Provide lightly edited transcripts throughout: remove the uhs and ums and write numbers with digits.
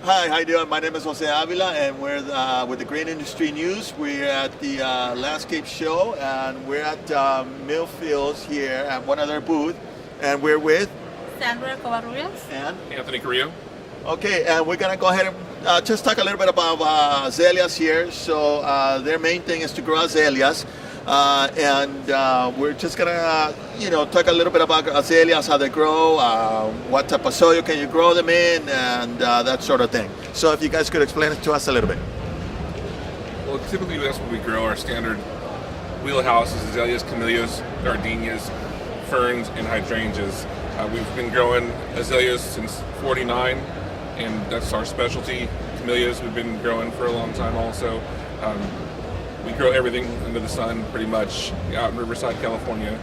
Hi, how you doing? My name is Jose Avila, and we're with the Green Industry News. We're at the Landscape Show, and we're at Milfelds here at one of their booth, and we're with Sandra Covarrubias and Anthony Carrillo. Okay, and we're gonna go ahead and just talk a little bit about azaleas here. So their main thing is to grow azaleas, and we're just gonna, talk a little bit about azaleas, how they grow, what type of soil can you grow them in, and that sort of thing. So if you guys could explain it to us a little bit. Well, typically that's what we grow. Our standard wheelhouse is azaleas, camellias, gardenias, ferns, and hydrangeas. We've been growing azaleas since '49, and that's our specialty. Camellias we've been growing for a long time also. We grow everything under the sun pretty much out in Riverside, California.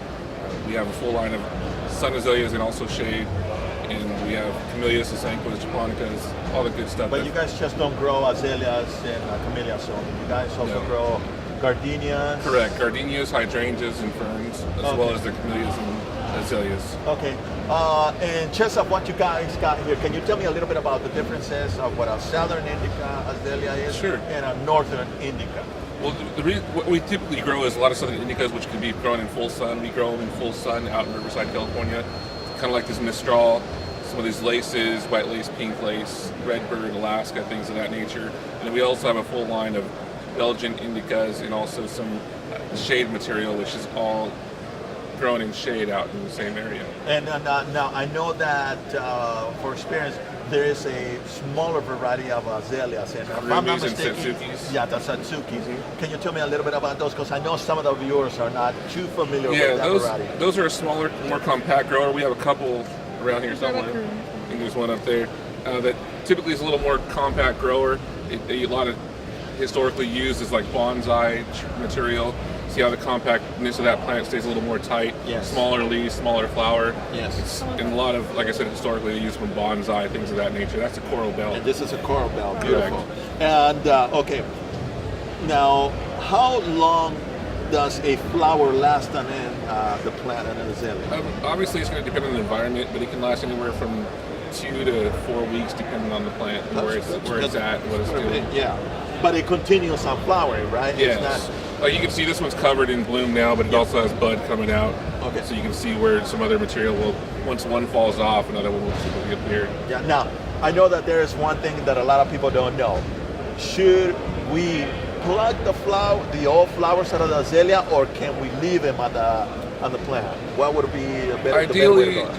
We have a full line of sun azaleas and also shade, and we have camellias, sasancos, japonicas, all the good stuff. But you guys just don't grow azaleas and camellias only. You guys also grow gardenias. Correct, gardenias, hydrangeas, and ferns, as well as the camellias and azaleas. Okay, and just of what you guys got here, can you tell me a little bit about the differences of what a southern indica azalea is Sure. and a northern indica? Well, what we typically grow is a lot of southern indicas, which can be grown in full sun. We grow them in full sun out in Riverside, California. Kind of like this Mistral, some of these laces, white lace, pink lace, Redbird, Alaska, things of that nature. And then we also have a full line of Belgian indicas and also some shade material, which is all grown in shade out in the same area. And now I know that for experience, there is a smaller variety of azaleas. And if I'm not Rubies and mistaken, Satsukis. yeah, the Satsukis. Can you tell me a little bit about those? Because I know some of the viewers are not too familiar with that variety. Those are a smaller, more compact grower. We have a couple around here somewhere. I think there's one up there that typically is a little more compact grower. A lot of historically used as like bonsai material. See how the compactness of that plant stays a little more tight. Yes. Smaller leaves, smaller flower. Yes. And a lot of, like I said, historically they use from bonsai, things of that nature. That's a coral bell. And this is a coral bell. Beautiful. Correct. And okay, now how long does a flower last on the plant and an azalea? Obviously, it's going to depend on the environment, but it can last anywhere from 2 to 4 weeks, depending on the plant and where it's at, what it's doing. Yeah, but it continues on flowering, right? Yes. It's not, Like you can see, this one's covered in bloom now, but it also has bud coming out. Okay. So you can see where some other material will, once one falls off, another one will typically appear. yeah. Now, I know that there is one thing that a lot of people don't know. Should we pluck the old flowers out of the azalea, or can we leave them on the plant? What would be the better way to go?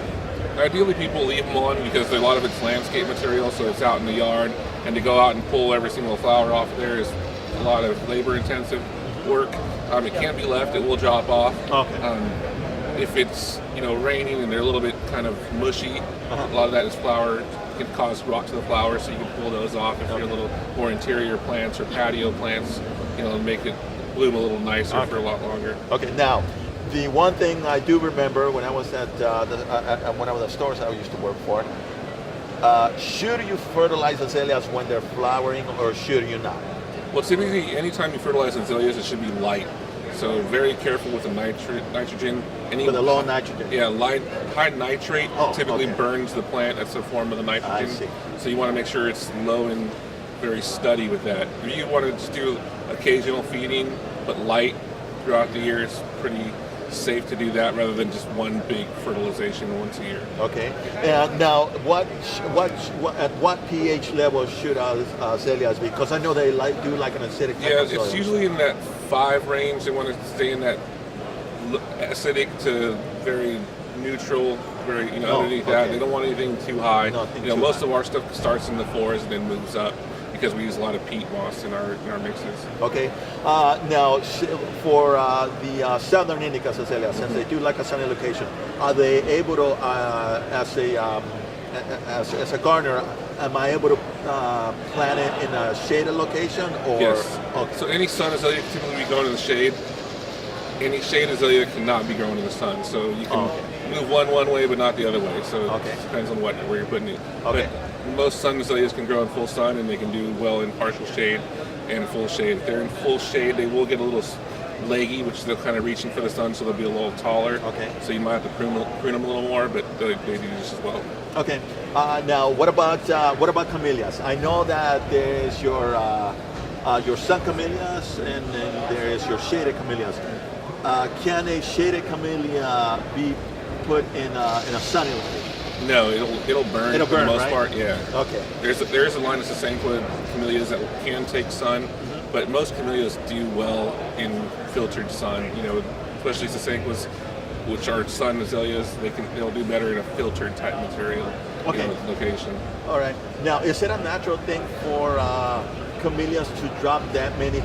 Ideally, people leave them on because a lot of it's landscape material, so it's out in the yard, and to go out and pull every single flower off there is a lot of labor-intensive work. It can't be left; it will drop off. Okay. If it's raining and they're a little bit kind of mushy, a lot of that is flower. It can cause rot to the flowers, so you can pull those off if you're a little more interior plants or patio plants. Make it bloom a little nicer for a lot longer. Okay. Now, the one thing I do remember when I was at one of the stores I used to work for, should you fertilize azaleas when they're flowering, or should you not? Well, typically, anytime you fertilize azaleas, it should be light. So very careful with the nitrogen. With the low nitrogen. Yeah, high nitrate typically okay. burns the plant. That's a form of the nitrogen. I see. So you want to make sure it's low and very steady with that. If you want to just do occasional feeding, but light throughout the year, it's pretty safe to do that rather than just one big fertilization once a year. Okay. And now, at what pH level should azaleas be? Because I know they do like an acidic type of soil. It's usually in that 5 range. They want to stay in that acidic to very neutral, very underneath that. They don't want anything too high. Most of our stuff starts in the 4s and then moves up, because we use a lot of peat moss in our mixes. Okay. Now, for the southern indica azalea, since they do like a sunny location, are they able to, as a gardener, am I able to plant it in a shaded location? Or Yes. Okay. So any sun azalea can typically be grown in the shade. Any shade azalea cannot be grown in the sun. So you can move one way, but not the other way. So it depends on where you're putting it. Okay. But most sun azaleas can grow in full sun, and they can do well in partial shade and full shade. If they're in full shade, they will get a little leggy, which they're kind of reaching for the sun, so they'll be a little taller. Okay. So you might have to prune them a little more, but they do just as well. Okay. Now, what about camellias? I know that there's your sun camellias, and then there's your shaded camellias. Can a shaded camellia be put in a sunny location? No, it'll burn. It'll for burn, the most right? part. Yeah. Okay. There's a line of Sasanqua camellias that can take sun, but most camellias do well in filtered sun. You know, especially Sasanquas, which are sun azaleas, they'll do better in a filtered type material. Okay. Location. All right. Now, is it a natural thing for camellias to drop that many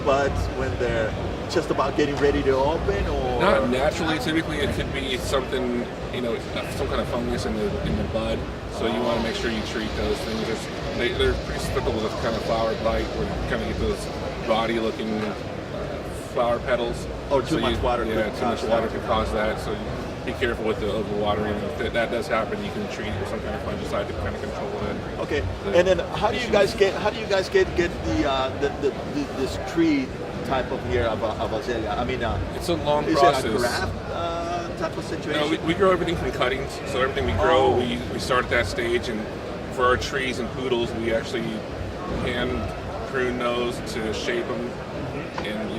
buds when they're just about getting ready to open, or Not naturally. Typically, it could be something, some kind of fungus in the bud. So you want to make sure you treat those things. They're pretty susceptible to kind of flower blight, where you kind of get those body-looking flower petals. Or too much water Yeah, could too much cause water that. could cause that. So be careful with the overwatering. If that does happen, you can treat it with some kind of fungicide to kind of control that. okay? And then how do you guys get this tree type of here of azalea? I mean, It's a long is process. it a graft type of situation? No, we grow everything from cuttings. So everything we grow, we start at that stage. And for our trees and poodles, we actually hand prune those to shape them. And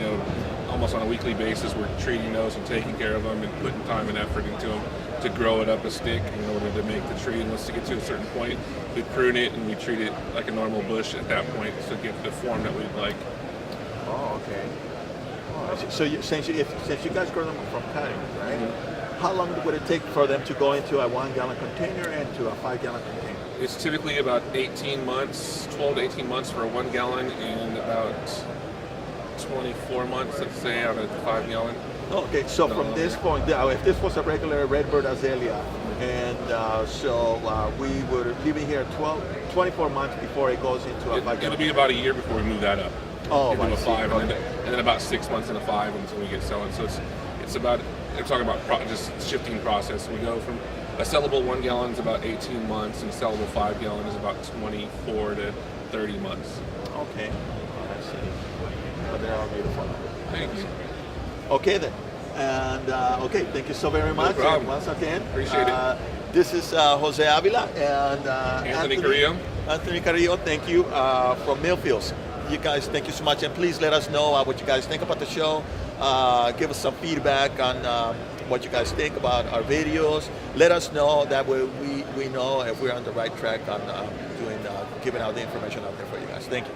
almost on a weekly basis, we're treating those and taking care of them and putting time and effort into them to grow it up a stick in order to make the tree. And once it gets to a certain point, we prune it and we treat it like a normal bush at that point to get the form that we'd like. Oh, okay. Oh, I see. So since you guys grow them from cuttings, right? How long would it take for them to go into a 1 gallon container and to a 5 gallon container? It's typically about 18 months, 12 to 18 months for a 1 gallon and about 24 months, let's say, out of 5 gallon. Okay, so from this point, if this was a regular redbird azalea, and we would leave it here 24 months before it goes into a 5 It'll gallon. be about a year before we move that up. Oh, into I a see. 5, and, Okay. then about 6 months in a 5 until we get selling. So it's about, they're talking about just shifting process. We go from a sellable 1 gallon is about 18 months, and a sellable 5 gallon is about 24 to 30 months. Okay, I see. But they're all beautiful. Thanks. Okay then, and okay, thank you so very much. problem. And once again, Appreciate it. This is Jose Avila and Anthony Carrillo. Anthony Carrillo, thank you from Milfelds. You guys, thank you so much, and please let us know what you guys think about the show. Give us some feedback on what you guys think about our videos. Let us know, that way we know if we're on the right track on giving out the information out there for you guys. Thank you.